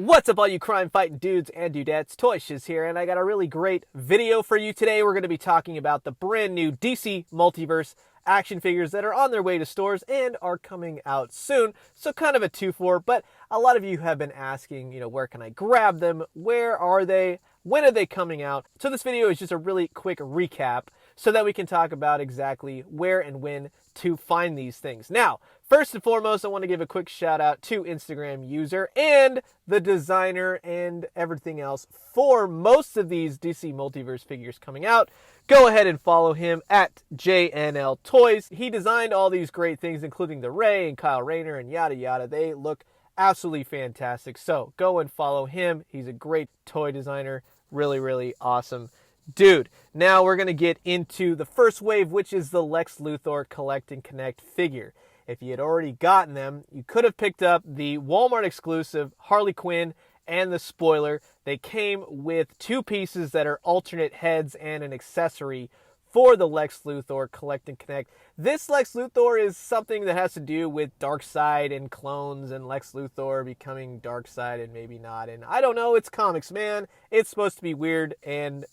What's up all you crime-fighting dudes and dudettes? Toy Shiz here, and I got a really great video for you today. We're going to be talking about the brand new DC Multiverse action figures that are on their way to stores and are coming out soon. So kind of a 2-for, but a lot of you have been asking, where can I grab them? Where are they? When are they coming out? So this video is just a really quick recap so that we can talk about exactly where and when to find these things. Now, first and foremost, I want to give a quick shout out to Instagram user and the designer and everything else for most of these DC Multiverse figures coming out. Go ahead and follow him at JNL Toys. He designed all these great things, including the Ray and Kyle Rayner and yada yada. They look absolutely fantastic. So go and follow him. He's a great toy designer. Really, really awesome dude. Now we're going to get into the first wave, which is the Lex Luthor Collect and Connect figure. If you had already gotten them, you could have picked up the Walmart exclusive Harley Quinn and the spoiler. They came with two pieces that are alternate heads and an accessory for the Lex Luthor Collect and Connect. This Lex Luthor is something that has to do with Darkseid and clones and Lex Luthor becoming Darkseid and maybe not. And I don't know, it's comics, man. It's supposed to be weird and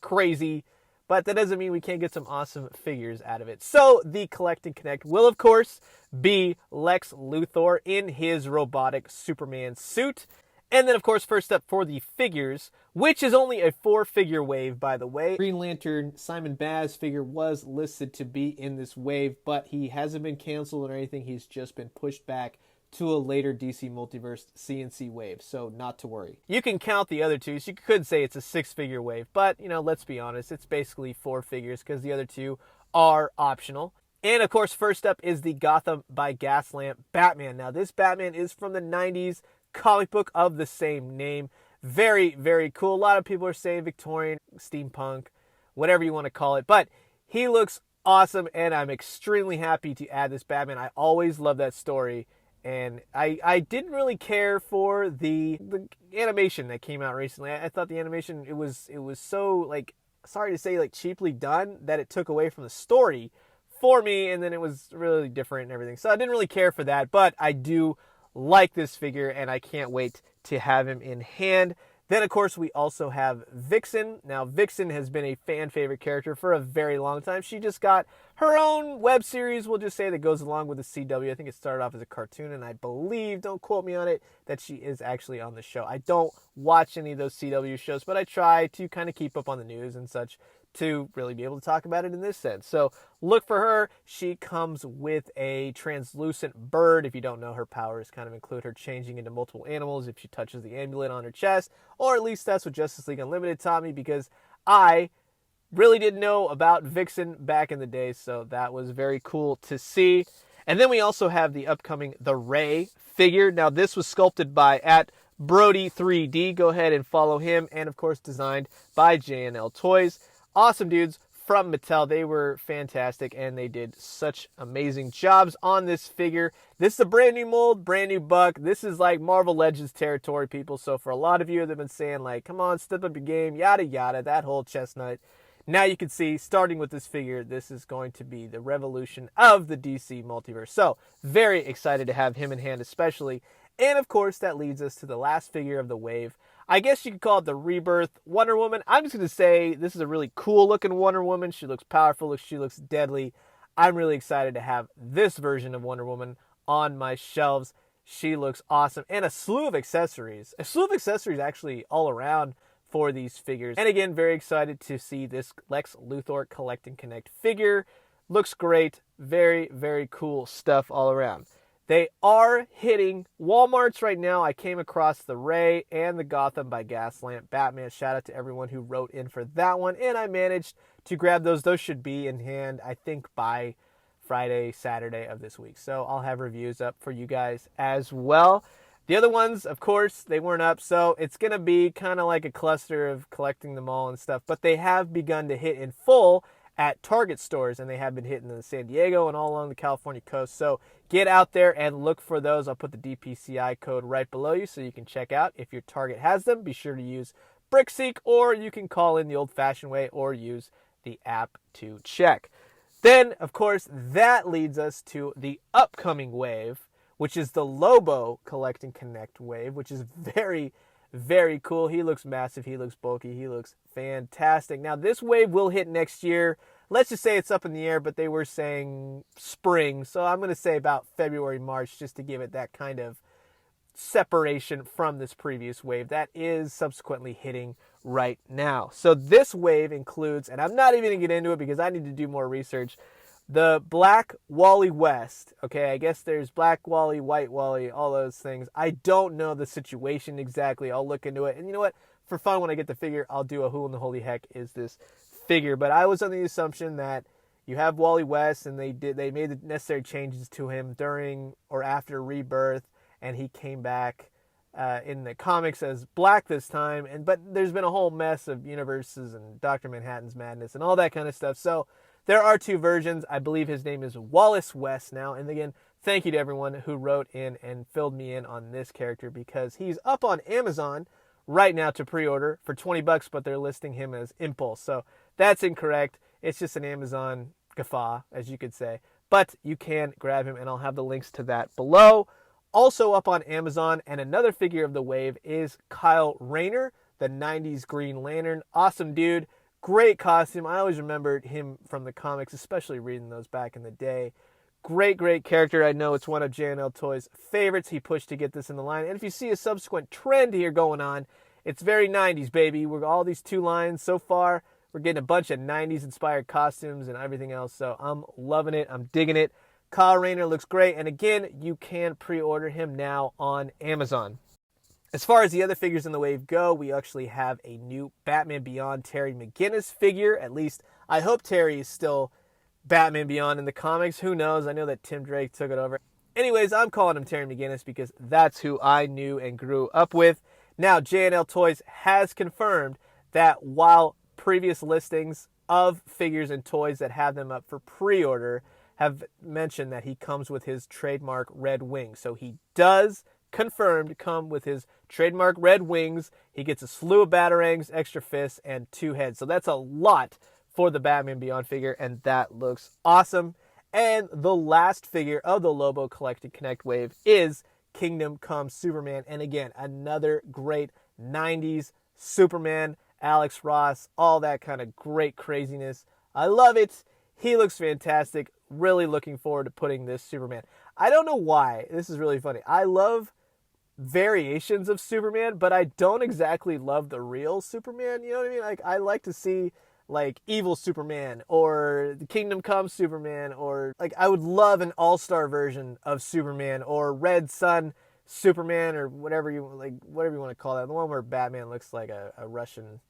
crazy, but that doesn't mean we can't get some awesome figures out of it. So the Collect and Connect will, of course, be Lex Luthor in his robotic Superman suit. And then, of course, first up for the figures, which is only a 4-figure wave, by the way. Green Lantern Simon Baz figure was listed to be in this wave, but he hasn't been canceled or anything. He's just been pushed back to a later DC Multiverse CNC wave, so not to worry. You can count the other two, so you could say it's a 6-figure wave, but, let's be honest, it's basically 4 figures because the other two are optional. And, of course, first up is the Gotham by Gaslamp Batman. Now, this Batman is from the 90s comic book of the same name. Very, very cool. A lot of people are saying Victorian, steampunk, whatever you want to call it, but he looks awesome, and I'm extremely happy to add this Batman. I always love that story. And I didn't really care for the animation that came out recently. I thought the animation, it was so, sorry to say, cheaply done that it took away from the story for me, and then it was really different and everything. So I didn't really care for that, but I do like this figure, and I can't wait to have him in hand. Then, of course, we also have Vixen. Now, Vixen has been a fan favorite character for a very long time. She just got her own web series, we'll just say, that goes along with the CW. I think it started off as a cartoon, and I believe, don't quote me on it, that she is actually on the show. I don't watch any of those CW shows, but I try to kind of keep up on the news and such to really be able to talk about it in this sense. So look for her. She comes with a translucent bird. If you don't know, her powers kind of include her changing into multiple animals if she touches the amulet on her chest, or at least that's what Justice League Unlimited taught me, because I really didn't know about Vixen back in the day, so that was very cool to see. And then we also have the upcoming The Ray figure. Now, this was sculpted by @Brody3D. Go ahead and follow him, and of course designed by JNL Toys. Awesome dudes from Mattel. They were fantastic, and they did such amazing jobs on this figure. This is a brand new mold, brand new buck. This is like Marvel Legends territory, people. So for a lot of you that have been saying, come on, step up your game, yada yada, that whole chestnut. Now you can see, starting with this figure, this is going to be the revolution of the DC Multiverse. So very excited to have him in hand especially. And of course, that leads us to the last figure of the wave. I guess you could call it the Rebirth Wonder Woman. I'm just going to say this is a really cool looking Wonder Woman. She looks powerful. She looks deadly. I'm really excited to have this version of Wonder Woman on my shelves. She looks awesome. And a slew of accessories. A slew of accessories actually all around for these figures. And again, very excited to see this Lex Luthor Collect and Connect figure. Looks great. Very, very cool stuff all around. They are hitting Walmarts right now. I came across the Ray and the Gotham by Gaslamp Batman. Shout out to everyone who wrote in for that one. And I managed to grab those. Those should be in hand, I think, by Friday, Saturday of this week. So I'll have reviews up for you guys as well. The other ones, of course, they weren't up. So it's going to be kind of like a cluster of collecting them all and stuff. But they have begun to hit in full at Target stores, and they have been hitting in San Diego and all along the California coast. So get out there and look for those. I'll put the DPCI code right below you so you can check out. If your Target has them, be sure to use BrickSeek, or you can call in the old-fashioned way or use the app to check. Then, of course, that leads us to the upcoming wave, which is the Lobo Collect and Connect wave, which is very, very cool. He looks massive. He looks bulky. He looks fantastic. Now, this wave will hit next year. Let's just say it's up in the air, but they were saying spring. So I'm going to say about February, March, just to give it that kind of separation from this previous wave that is subsequently hitting right now. So this wave includes, and I'm not even going to get into it because I need to do more research, the Black Wally West. Okay, I guess there's Black Wally, White Wally, all those things. I don't know the situation exactly. I'll look into it. And you know what? For fun, when I get the figure, I'll do a who in the holy heck is this figure. But I was under the assumption that you have Wally West, and they made the necessary changes to him during or after Rebirth, and he came back in the comics as Black this time. But there's been a whole mess of universes and Dr. Manhattan's Madness and all that kind of stuff. So there are two versions. I believe his name is Wallace West now. And again, thank you to everyone who wrote in and filled me in on this character, because he's up on Amazon right now to pre-order for $20, but they're listing him as Impulse. So that's incorrect. It's just an Amazon guffaw, as you could say. But you can grab him, and I'll have the links to that below. Also up on Amazon, and another figure of the wave, is Kyle Rayner, the 90s Green Lantern. Awesome dude. Great costume. I always remembered him from the comics, especially reading those back in the day. Great, great character. I know it's one of J&L Toys' favorites. He pushed to get this in the line. And if you see a subsequent trend here going on, it's very 90s, baby. We're all these two lines so far. We're getting a bunch of 90s inspired costumes and everything else. So I'm loving it. I'm digging it. Kyle Rayner looks great. And again, you can pre-order him now on Amazon. As far as the other figures in the wave go, we actually have a new Batman Beyond Terry McGinnis figure. At least, I hope Terry is still Batman Beyond in the comics. Who knows? I know that Tim Drake took it over. Anyways, I'm calling him Terry McGinnis because that's who I knew and grew up with. Now, J&L Toys has confirmed that while previous listings of figures and toys that have them up for pre-order have mentioned that he comes with his trademark red wings. So he does confirmed come with his trademark red wings. He gets a slew of batarangs, extra fists, and 2 heads. So that's a lot for the Batman Beyond figure, and that looks awesome. And the last figure of the Lobo Collect and Connect wave is Kingdom Come Superman. And again, another great 90s Superman, Alex Ross, all that kind of great craziness. I love it. He looks fantastic. Really looking forward to putting this Superman. I don't know why. This is really funny. I love variations of Superman, but I don't exactly love the real Superman. You know what I mean? Like, I like to see like evil Superman or the Kingdom Come Superman, or like I would love an all-star version of Superman, or Red Sun Superman, or whatever you want to call that. The one where Batman looks like a Russian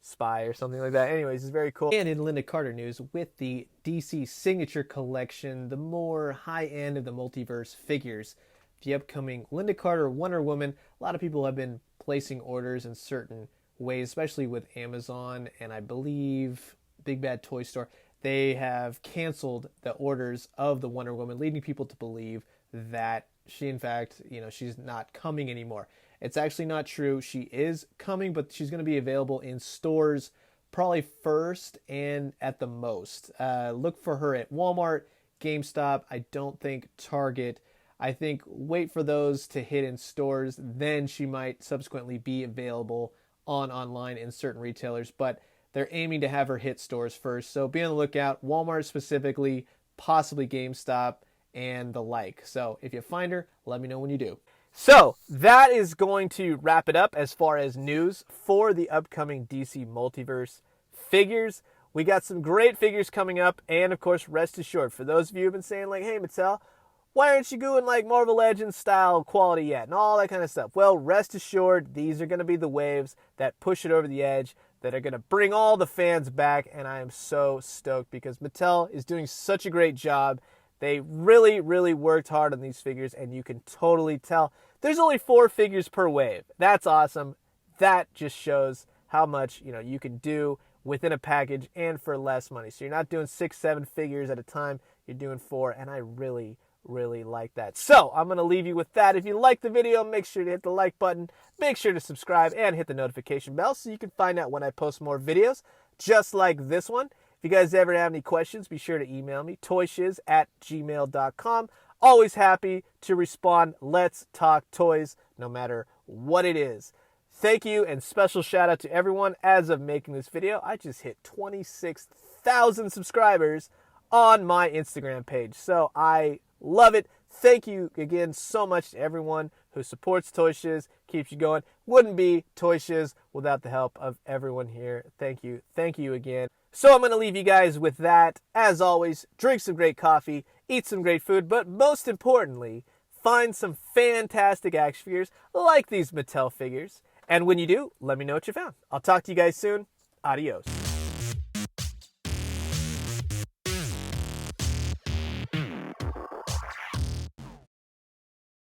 spy or something like that. Anyways, it's very cool. And in Linda Carter news, with the DC Signature Collection, the more high-end of the multiverse figures, the upcoming Linda Carter Wonder Woman, a lot of people have been placing orders in certain ways, especially with Amazon and I believe Big Bad Toy Store. They have canceled the orders of the Wonder Woman, leading people to believe that she, in fact, she's not coming anymore. It's actually not true. She is coming, but she's going to be available in stores probably first and at the most. Look for her at Walmart, GameStop. I don't think Target. I think wait for those to hit in stores. Then she might subsequently be available online in certain retailers. But they're aiming to have her hit stores first. So be on the lookout. Walmart specifically, possibly GameStop, and the like. So if you find her, let me know when you do. So that is going to wrap it up as far as news for the upcoming DC Multiverse figures. We got some great figures coming up, and of course, rest assured, for those of you who have been saying like, hey Mattel, why aren't you doing like Marvel Legends style quality yet and all that kind of stuff? Well, rest assured, these are going to be the waves that push it over the edge, that are going to bring all the fans back, and I am so stoked because Mattel is doing such a great job. They really, really worked hard on these figures, and you can totally tell. There's only 4 figures per wave. That's awesome. That just shows how much you can do within a package and for less money. So you're not doing 6, 7 figures at a time. You're doing 4, and I really, really like that. So I'm going to leave you with that. If you like the video, make sure to hit the like button. Make sure to subscribe and hit the notification bell so you can find out when I post more videos just like this one. If you guys ever have any questions, be sure to email me, toyshiz@gmail.com. Always happy to respond. Let's talk toys, no matter what it is. Thank you, and special shout out to everyone. As of making this video, I just hit 26,000 subscribers on my Instagram page. So I love it. Thank you again so much to everyone who supports Toy Shiz, keeps you going. Wouldn't be Toy Shiz without the help of everyone here. Thank you. Thank you again. So I'm going to leave you guys with that. As always, drink some great coffee, eat some great food, but most importantly, find some fantastic action figures like these Mattel figures. And when you do, let me know what you found. I'll talk to you guys soon. Adios.